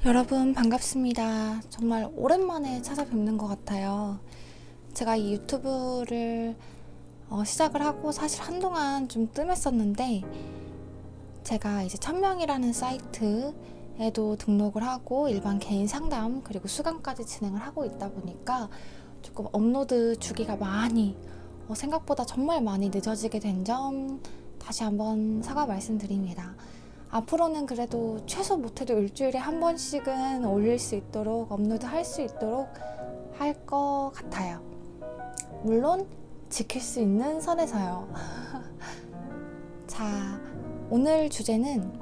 여러분 반갑습니다. 정말 오랜만에 찾아뵙는 것 같아요. 제가 이 유튜브를 시작을 하고 사실 한동안 좀 뜸했었는데 제가 이제 1000명이라는 사이트에도 등록을 하고 일반 개인 상담 그리고 수강까지 진행을 하고 있다 보니까 조금 업로드 주기가 많이 생각보다 정말 많이 늦어지게 된 점 다시 한번 사과 말씀드립니다. 앞으로는 그래도 최소 못해도 일주일에 한 번씩은 올릴 수 있도록 업로드 할 수 있도록 할 것 같아요. 물론 지킬 수 있는 선에서요. 자, 오늘 주제는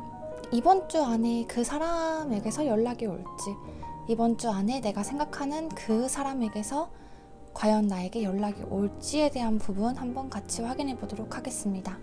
이번 주 안에 그 사람에게서 연락이 올지, 이번 주 안에 내가 생각하는 그 사람에게서 과연 나에게 연락이 올지에 대한 부분 한번 같이 확인해 보도록 하겠습니다.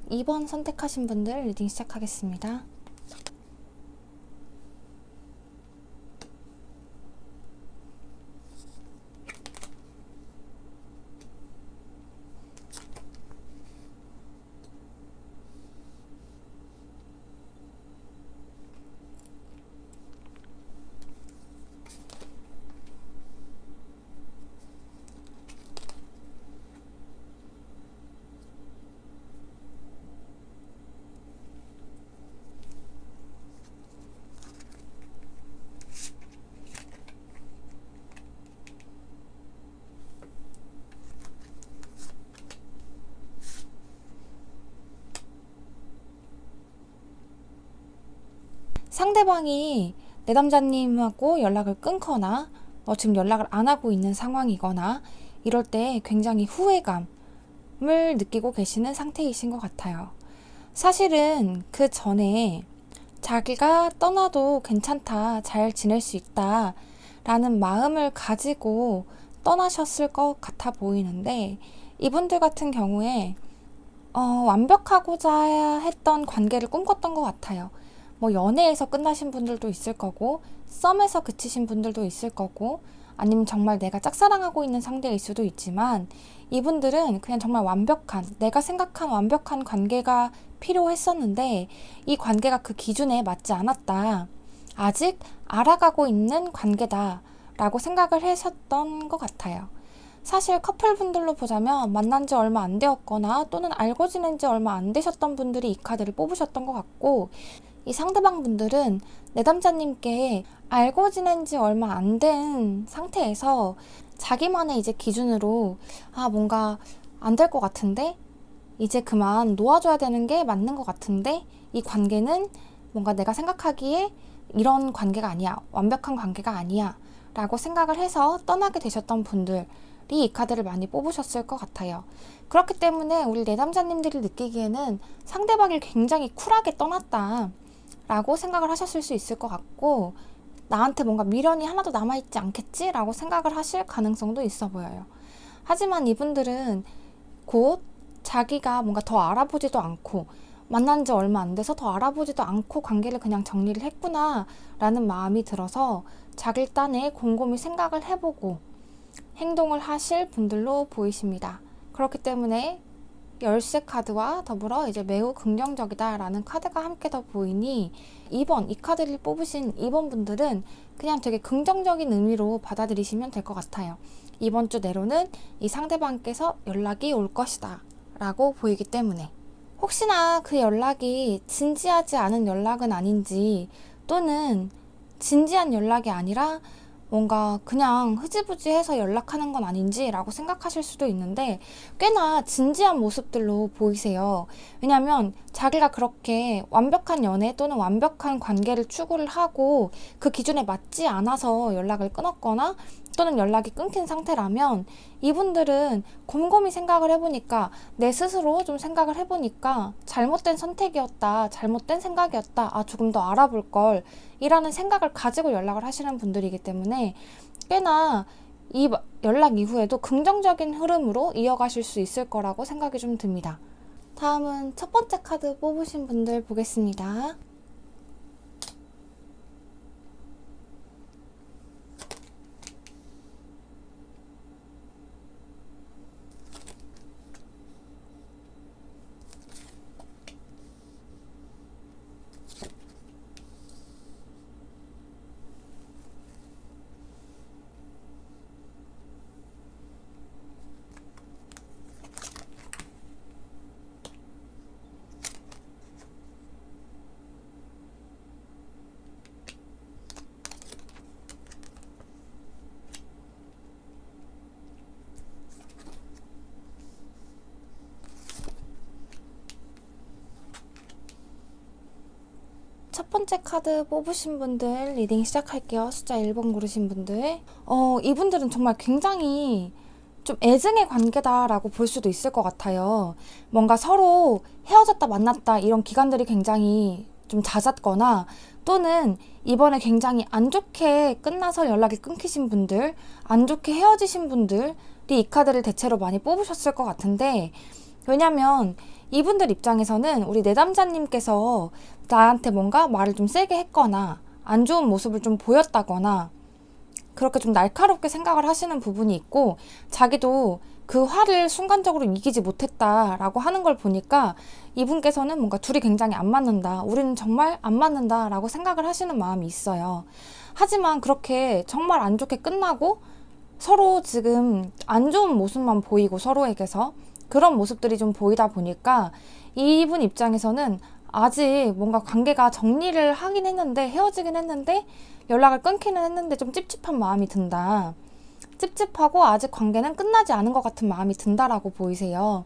이 번 선택하신 분들 리딩 시작하겠습니다. 상대방이 내담자님하고 연락을 끊거나 지금 연락을 안 하고 있는 상황이거나 이럴 때 굉장히 후회감을 느끼고 계시는 상태이신 것 같아요. 사실은 그 전에 자기가 떠나도 괜찮다, 잘 지낼 수 있다 라는 마음을 가지고 떠나셨을 것 같아 보이는데 이분들 같은 경우에 완벽하고자 했던 관계를 꿈꿨던 것 같아요. 뭐 연애에서 끝나신 분들도 있을 거고 썸에서 그치신 분들도 있을 거고 아니면 정말 내가 짝사랑하고 있는 상대일 수도 있지만 이분들은 그냥 정말 완벽한 내가 생각한 완벽한 관계가 필요했었는데 이 관계가 그 기준에 맞지 않았다. 아직 알아가고 있는 관계다 라고 생각을 하셨던 것 같아요. 사실 커플분들로 보자면 만난 지 얼마 안 되었거나 또는 알고 지낸 지 얼마 안 되셨던 분들이 이 카드를 뽑으셨던 것 같고 이 상대방 분들은 내담자님께 알고 지낸 지 얼마 안 된 상태에서 자기만의 이제 기준으로 뭔가 안 될 것 같은데 이제 그만 놓아줘야 되는 게 맞는 것 같은데 이 관계는 뭔가 내가 생각하기에 이런 관계가 아니야 완벽한 관계가 아니야 라고 생각을 해서 떠나게 되셨던 분들이 이 카드를 많이 뽑으셨을 것 같아요. 그렇기 때문에 우리 내담자님들이 느끼기에는 상대방이 굉장히 쿨하게 떠났다 라고 생각을 하셨을 수 있을 것 같고, 나한테 뭔가 미련이 하나도 남아있지 않겠지? 라고 생각을 하실 가능성도 있어 보여요. 하지만 이분들은 곧 자기가 뭔가 더 알아보지도 않고 만난 지 얼마 안 돼서 더 알아보지도 않고 관계를 그냥 정리를 했구나 라는 마음이 들어서 자기 딴에 곰곰이 생각을 해보고 행동을 하실 분들로 보이십니다. 그렇기 때문에 열쇠 카드와 더불어 이제 매우 긍정적이다 라는 카드가 함께 더 보이니 이 카드를 뽑으신 2번 분들은 그냥 되게 긍정적인 의미로 받아들이시면 될 것 같아요. 이번 주 내로는 이 상대방께서 연락이 올 것이다 라고 보이기 때문에, 혹시나 그 연락이 진지하지 않은 연락은 아닌지, 또는 진지한 연락이 아니라 뭔가 그냥 흐지부지해서 연락하는 건 아닌지 라고 생각하실 수도 있는데, 꽤나 진지한 모습들로 보이세요. 왜냐면 자기가 그렇게 완벽한 연애 또는 완벽한 관계를 추구를 하고 그 기준에 맞지 않아서 연락을 끊었거나 또는 연락이 끊긴 상태라면, 이분들은 곰곰이 생각을 해보니까, 내 스스로 좀 생각을 해보니까 잘못된 선택이었다, 잘못된 생각이었다, 조금 더 알아볼 걸 이라는 생각을 가지고 연락을 하시는 분들이기 때문에 꽤나 이 연락 이후에도 긍정적인 흐름으로 이어가실 수 있을 거라고 생각이 좀 듭니다. 다음은 첫 번째 카드 뽑으신 분들 보겠습니다. 첫 번째 카드 뽑으신 분들 리딩 시작할게요. 숫자 1번 고르신 분들. 이분들은 정말 굉장히 좀 애증의 관계다라고 볼 수도 있을 것 같아요. 뭔가 서로 헤어졌다 만났다 이런 기간들이 굉장히 좀 잦았거나, 또는 이번에 굉장히 안 좋게 끝나서 연락이 끊기신 분들, 안 좋게 헤어지신 분들이 이 카드를 대체로 많이 뽑으셨을 것 같은데, 왜냐면 이분들 입장에서는 우리 내담자님께서 나한테 뭔가 말을 좀 세게 했거나 안 좋은 모습을 좀 보였다거나 그렇게 좀 날카롭게 생각을 하시는 부분이 있고, 자기도 그 화를 순간적으로 이기지 못했다라고 하는 걸 보니까 이분께서는 뭔가 둘이 굉장히 안 맞는다, 우리는 정말 안 맞는다 라고 생각을 하시는 마음이 있어요. 하지만 그렇게 정말 안 좋게 끝나고 서로 지금 안 좋은 모습만 보이고 서로에게서 그런 모습들이 좀 보이다 보니까 이분 입장에서는 아직 뭔가 관계가 정리를 하긴 했는데, 헤어지긴 했는데 연락을 끊기는 했는데 좀 찝찝한 마음이 든다, 찝찝하고 아직 관계는 끝나지 않은 것 같은 마음이 든다라고 보이세요.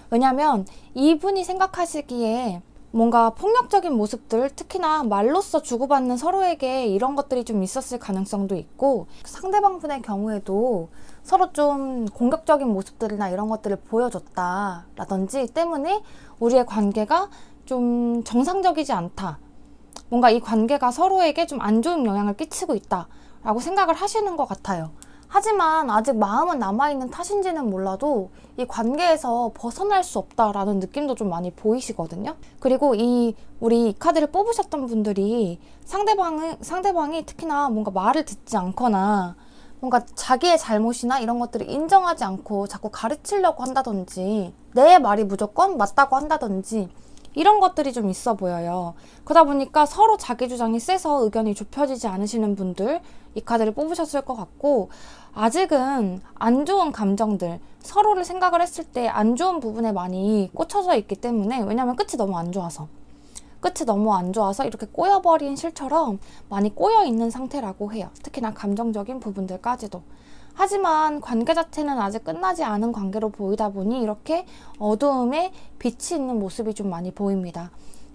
왜냐면 이분이 생각하시기에 뭔가 폭력적인 모습들, 특히나 말로써 주고받는 서로에게 이런 것들이 좀 있었을 가능성도 있고, 상대방 분의 경우에도 서로 좀 공격적인 모습들이나 이런 것들을 보여줬다 라든지 때문에 우리의 관계가 좀 정상적이지 않다, 뭔가 이 관계가 서로에게 좀 안 좋은 영향을 끼치고 있다 라고 생각을 하시는 것 같아요. 하지만 아직 마음은 남아있는 탓인지는 몰라도 이 관계에서 벗어날 수 없다라는 느낌도 좀 많이 보이시거든요. 그리고 우리 이 카드를 뽑으셨던 분들이 상대방이 특히나 뭔가 말을 듣지 않거나 뭔가 자기의 잘못이나 이런 것들을 인정하지 않고 자꾸 가르치려고 한다든지, 내 말이 무조건 맞다고 한다든지 이런 것들이 좀 있어 보여요. 그러다 보니까 서로 자기 주장이 세서 의견이 좁혀지지 않으시는 분들 이 카드를 뽑으셨을 것 같고, 아직은 안 좋은 감정들, 서로를 생각을 했을 때 안 좋은 부분에 많이 꽂혀져 있기 때문에, 왜냐면 끝이 너무 안 좋아서 이렇게 꼬여버린 실처럼 많이 꼬여있는 상태라고 해요. 특히나 감정적인 부분들까지도. 하지만 관계 자체는 아직 끝나지 않은 관계로 보이다 보니 이렇게 어두움에 빛이 있는 모습이 좀 많이 보입니다.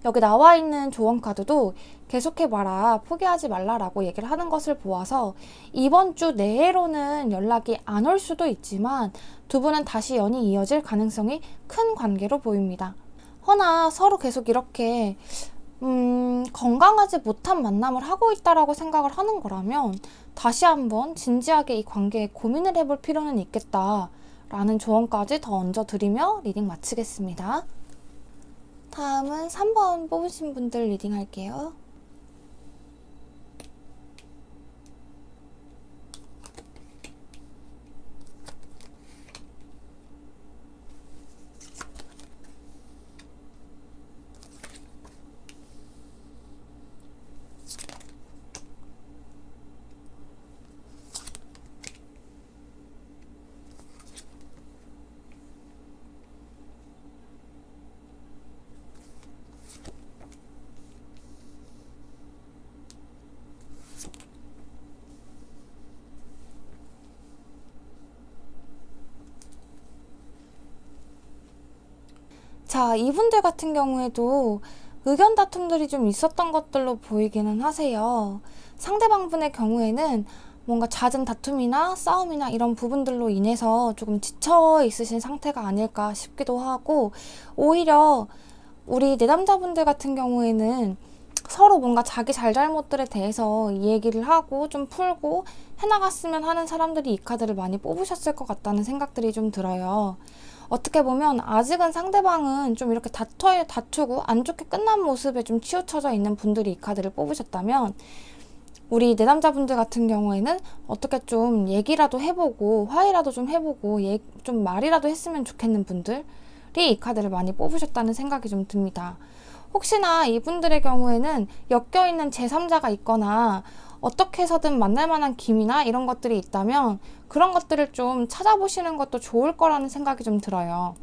여기 나와 있는 조언 카드도 계속해봐라, 포기하지 말라라고 얘기를 하는 것을 보아서 이번 주 내로는 연락이 안 올 수도 있지만 두 분은 다시 연이 이어질 가능성이 큰 관계로 보입니다. 허나 서로 계속 이렇게 건강하지 못한 만남을 하고 있다라고 생각을 하는 거라면 다시 한번 진지하게 이 관계에 고민을 해볼 필요는 있겠다라는 조언까지 더 얹어드리며 리딩 마치겠습니다. 다음은 3번 뽑으신 분들 리딩 할게요. 자, 이분들 같은 경우에도 의견 다툼들이 좀 있었던 것들로 보이기는 하세요. 상대방분의 경우에는 뭔가 잦은 다툼이나 싸움이나 이런 부분들로 인해서 조금 지쳐 있으신 상태가 아닐까 싶기도 하고, 오히려 우리 내담자분들 같은 경우에는 서로 뭔가 자기 잘잘못들에 대해서 얘기를 하고 좀 풀고 해나갔으면 하는 사람들이 이 카드를 많이 뽑으셨을 것 같다는 생각들이 좀 들어요. 어떻게 보면 아직은 상대방은 좀 이렇게 다투고 안 좋게 끝난 모습에 좀 치우쳐져 있는 분들이 이 카드를 뽑으셨다면, 우리 내담자분들 같은 경우에는 어떻게 좀 얘기라도 해보고 화해라도 좀 해보고 좀 말이라도 했으면 좋겠는 분들이 이 카드를 많이 뽑으셨다는 생각이 좀 듭니다. 혹시나 이분들의 경우에는 엮여있는 제3자가 있거나 어떻게 해서든 만날 만한 기미나 이런 것들이 있다면 그런 것들을 좀 찾아보시는 것도 좋을 거라는 생각이 좀 들어요.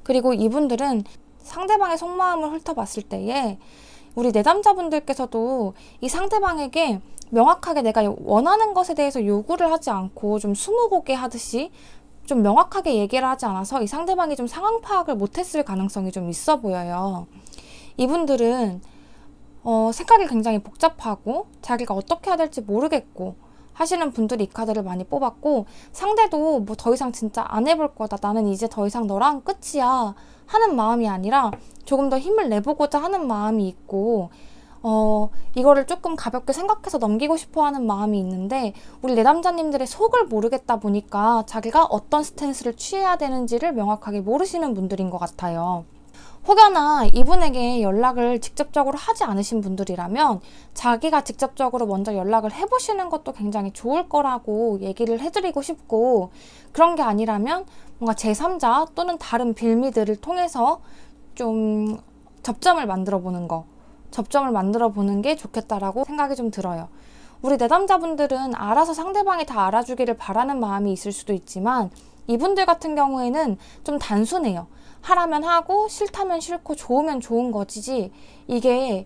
그리고 이분들은 상대방의 속마음을 훑어봤을 때에 우리 내담자분들께서도 이 상대방에게 명확하게 내가 원하는 것에 대해서 요구를 하지 않고 좀 스무고개 하듯이 좀 명확하게 얘기를 하지 않아서 이 상대방이 좀 상황 파악을 못했을 가능성이 좀 있어 보여요. 이분들은 생각이 굉장히 복잡하고 자기가 어떻게 해야 될지 모르겠고 하시는 분들이 이 카드를 많이 뽑았고, 상대도 뭐 더 이상 진짜 안 해볼 거다, 나는 이제 더 이상 너랑 끝이야 하는 마음이 아니라 조금 더 힘을 내보고자 하는 마음이 있고, 이거를 조금 가볍게 생각해서 넘기고 싶어 하는 마음이 있는데, 우리 내담자님들의 속을 모르겠다 보니까 자기가 어떤 스탠스를 취해야 되는지를 명확하게 모르시는 분들인 것 같아요. 혹여나 이분에게 연락을 직접적으로 하지 않으신 분들이라면 자기가 직접적으로 먼저 연락을 해보시는 것도 굉장히 좋을 거라고 얘기를 해드리고 싶고, 그런 게 아니라면 뭔가 제3자 또는 다른 빌미들을 통해서 좀 접점을 만들어 보는 게 좋겠다라고 생각이 좀 들어요. 우리 내담자분들은 알아서 상대방이 다 알아주기를 바라는 마음이 있을 수도 있지만, 이분들 같은 경우에는 좀 단순해요. 하라면 하고 싫다면 싫고 좋으면 좋은 거지, 이게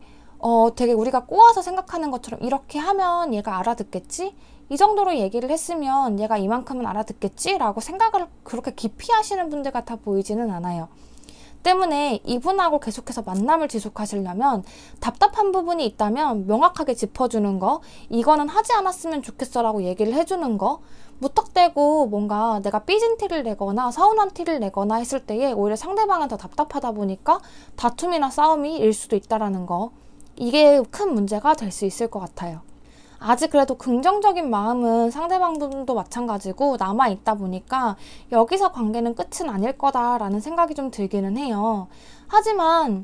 되게 우리가 꼬아서 생각하는 것처럼 이렇게 하면 얘가 알아듣겠지? 이 정도로 얘기를 했으면 얘가 이만큼은 알아듣겠지? 라고 생각을 그렇게 깊이 하시는 분들 같아 보이지는 않아요. 때문에 이분하고 계속해서 만남을 지속하시려면 답답한 부분이 있다면 명확하게 짚어주는 거, 이거는 하지 않았으면 좋겠어 라고 얘기를 해주는 거, 무턱대고 뭔가 내가 삐진 티를 내거나 서운한 티를 내거나 했을 때에 오히려 상대방은 더 답답하다 보니까 다툼이나 싸움이 일 수도 있다라는 거, 이게 큰 문제가 될 수 있을 것 같아요. 아직 그래도 긍정적인 마음은 상대방분도 마찬가지고 남아있다 보니까 여기서 관계는 끝은 아닐 거다라는 생각이 좀 들기는 해요. 하지만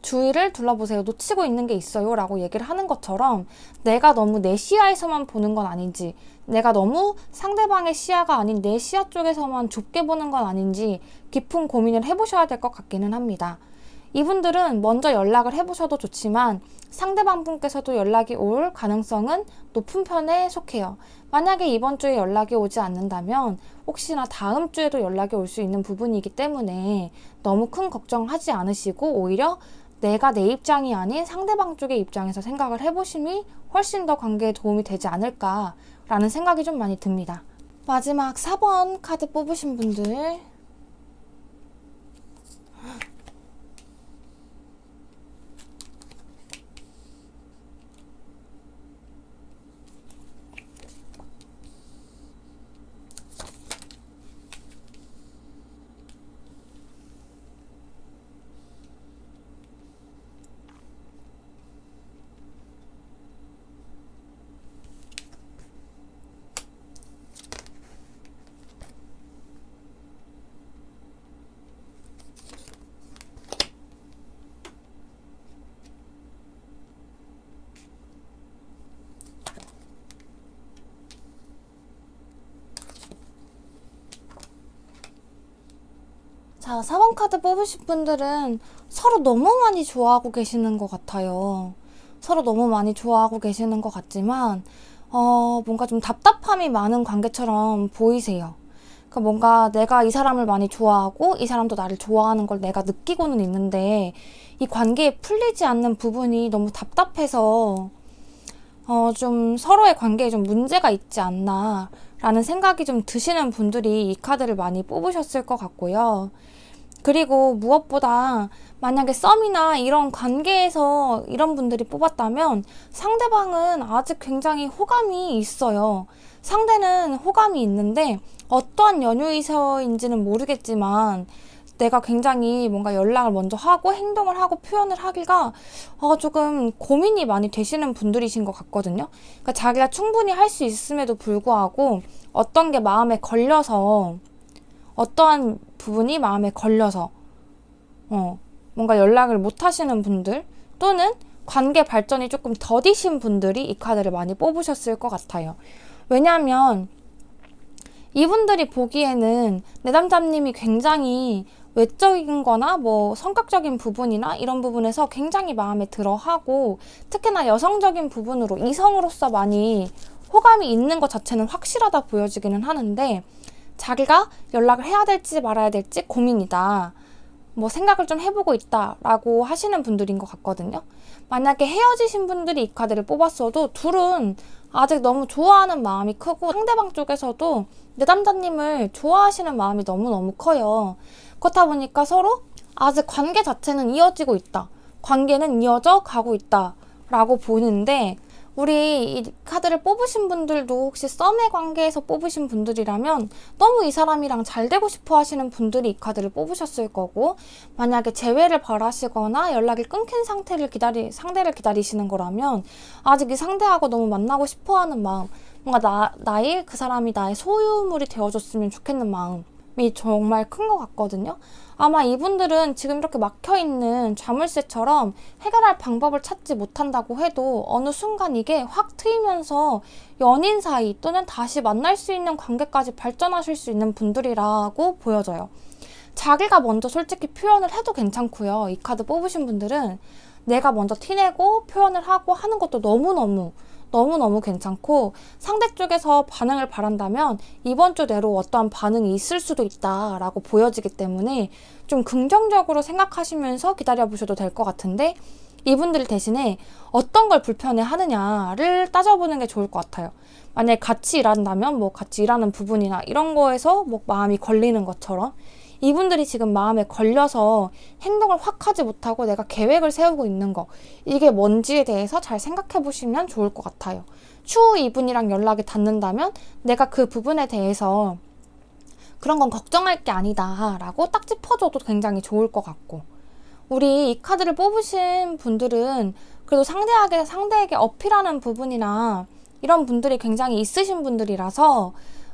주위를 둘러보세요. 놓치고 있는 게 있어요 라고 얘기를 하는 것처럼 내가 너무 내 시야에서만 보는 건 아닌지, 내가 너무 상대방의 시야가 아닌 내 시야 쪽에서만 좁게 보는 건 아닌지 깊은 고민을 해보셔야 될 것 같기는 합니다. 이분들은 먼저 연락을 해보셔도 좋지만 상대방 분께서도 연락이 올 가능성은 높은 편에 속해요. 만약에 이번 주에 연락이 오지 않는다면 혹시나 다음 주에도 연락이 올 수 있는 부분이기 때문에 너무 큰 걱정하지 않으시고 오히려 내가 내 입장이 아닌 상대방 쪽의 입장에서 생각을 해보심이 훨씬 더 관계에 도움이 되지 않을까라는 생각이 좀 많이 듭니다. 마지막 4번 카드 뽑으신 분들, 자, 4번 카드 뽑으신 분들은 서로 너무 많이 좋아하고 계시는 것 같아요. 서로 너무 많이 좋아하고 계시는 것 같지만, 뭔가 좀 답답함이 많은 관계처럼 보이세요. 그러니까 뭔가 내가 이 사람을 많이 좋아하고 이 사람도 나를 좋아하는 걸 내가 느끼고는 있는데, 이 관계에 풀리지 않는 부분이 너무 답답해서, 좀 서로의 관계에 좀 문제가 있지 않나, 라는 생각이 좀 드시는 분들이 이 카드를 많이 뽑으셨을 것 같고요. 그리고 무엇보다 만약에 썸이나 이런 관계에서 이런 분들이 뽑았다면 상대방은 아직 굉장히 호감이 있어요. 상대는 호감이 있는데 어떠한 연유에서인지는 모르겠지만 내가 굉장히 뭔가 연락을 먼저 하고 행동을 하고 표현을 하기가 조금 고민이 많이 되시는 분들이신 것 같거든요. 그러니까 자기가 충분히 할 수 있음에도 불구하고 어떤 게 마음에 걸려서 어떠한 부분이 마음에 걸려서 뭔가 연락을 못 하시는 분들 또는 관계 발전이 조금 더디신 분들이 이 카드를 많이 뽑으셨을 것 같아요. 왜냐하면 이분들이 보기에는 내담자님이 굉장히 외적인 거나 뭐 성격적인 부분이나 이런 부분에서 굉장히 마음에 들어 하고 특히나 여성적인 부분으로 이성으로서 많이 호감이 있는 것 자체는 확실하다 보여지기는 하는데 자기가 연락을 해야 될지 말아야 될지 고민이다. 뭐 생각을 좀 해보고 있다라고 하시는 분들인 것 같거든요. 만약에 헤어지신 분들이 이 카드를 뽑았어도 둘은 아직 너무 좋아하는 마음이 크고 상대방 쪽에서도 내담자님을 좋아하시는 마음이 너무너무 커요. 그렇다 보니까 서로 아직 관계 자체는 이어지고 있다. 관계는 이어져 가고 있다. 라고 보는데 우리 이 카드를 뽑으신 분들도 혹시 썸의 관계에서 뽑으신 분들이라면 너무 이 사람이랑 잘 되고 싶어 하시는 분들이 이 카드를 뽑으셨을 거고 만약에 재회를 바라시거나 연락이 끊긴 상태를 상대를 기다리시는 거라면 아직 이 상대하고 너무 만나고 싶어 하는 마음 뭔가 나의 그 사람이 나의 소유물이 되어줬으면 좋겠는 마음이 정말 큰 것 같거든요. 아마 이분들은 지금 이렇게 막혀있는 자물쇠처럼 해결할 방법을 찾지 못한다고 해도 어느 순간 이게 확 트이면서 연인 사이 또는 다시 만날 수 있는 관계까지 발전하실 수 있는 분들이라고 보여져요. 자기가 먼저 솔직히 표현을 해도 괜찮고요. 이 카드 뽑으신 분들은 내가 먼저 티내고 표현을 하고 하는 것도 너무너무 괜찮고 상대 쪽에서 반응을 바란다면 이번 주 내로 어떠한 반응이 있을 수도 있다라고 보여지기 때문에 좀 긍정적으로 생각하시면서 기다려보셔도 될 것 같은데 이분들 대신에 어떤 걸 불편해 하느냐를 따져보는 게 좋을 것 같아요. 만약에 같이 일한다면 뭐 같이 일하는 부분이나 이런 거에서 뭐 마음이 걸리는 것처럼 이분들이 지금 마음에 걸려서 행동을 확 하지 못하고 내가 계획을 세우고 있는 거 이게 뭔지에 대해서 잘 생각해 보시면 좋을 것 같아요. 추후 이분이랑 연락이 닿는다면 내가 그 부분에 대해서 그런 건 걱정할 게 아니다 라고 딱 짚어줘도 굉장히 좋을 것 같고 우리 이 카드를 뽑으신 분들은 그래도 상대에게 어필하는 부분이나 이런 분들이 굉장히 있으신 분들이라서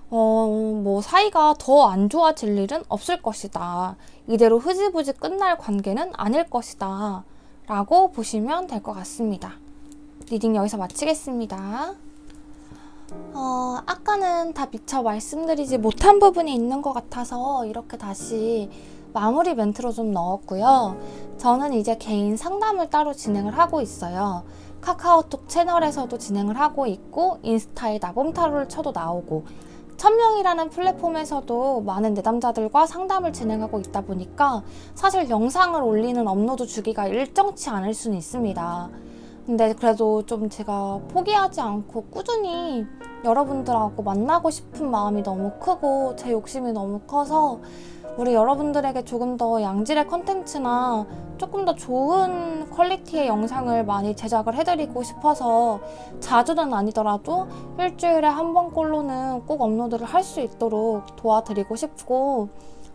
뭐 사이가 더 안 좋아질 일은 없을 것이다. 이대로 흐지부지 끝날 관계는 아닐 것이다. 라고 보시면 될 것 같습니다. 리딩 여기서 마치겠습니다. 아까는 다 미처 말씀드리지 못한 부분이 있는 것 같아서 이렇게 다시 마무리 멘트로 좀 넣었고요. 저는 이제 개인 상담을 따로 진행을 하고 있어요. 카카오톡 채널에서도 진행을 하고 있고 인스타에 나봄타로를 쳐도 나오고 1000명이라는 플랫폼에서도 많은 내담자들과 상담을 진행하고 있다 보니까 사실 영상을 올리는 업로드 주기가 일정치 않을 수는 있습니다. 근데 그래도 좀 제가 포기하지 않고 꾸준히 여러분들하고 만나고 싶은 마음이 너무 크고 제 욕심이 너무 커서 우리 여러분들에게 조금 더 양질의 컨텐츠나 조금 더 좋은 퀄리티의 영상을 많이 제작을 해드리고 싶어서 자주는 아니더라도 일주일에 한 번꼴로는 꼭 업로드를 할 수 있도록 도와드리고 싶고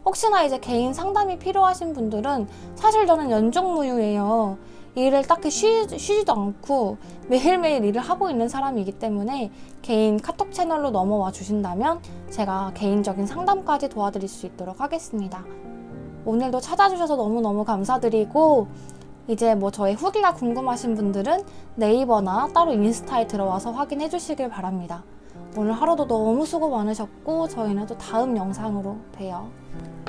혹시나 이제 개인 상담이 필요하신 분들은 사실 저는 연중무휴예요. 일을 딱히 쉬지도 않고 매일매일 일을 하고 있는 사람이기 때문에 개인 카톡 채널로 넘어와 주신다면 제가 개인적인 상담까지 도와드릴 수 있도록 하겠습니다. 오늘도 찾아주셔서 너무너무 감사드리고 이제 뭐 저의 후기가 궁금하신 분들은 네이버나 따로 인스타에 들어와서 확인해 주시길 바랍니다. 오늘 하루도 너무 수고 많으셨고 저희는 또 다음 영상으로 봬요.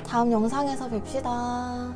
다음 영상에서 뵙시다.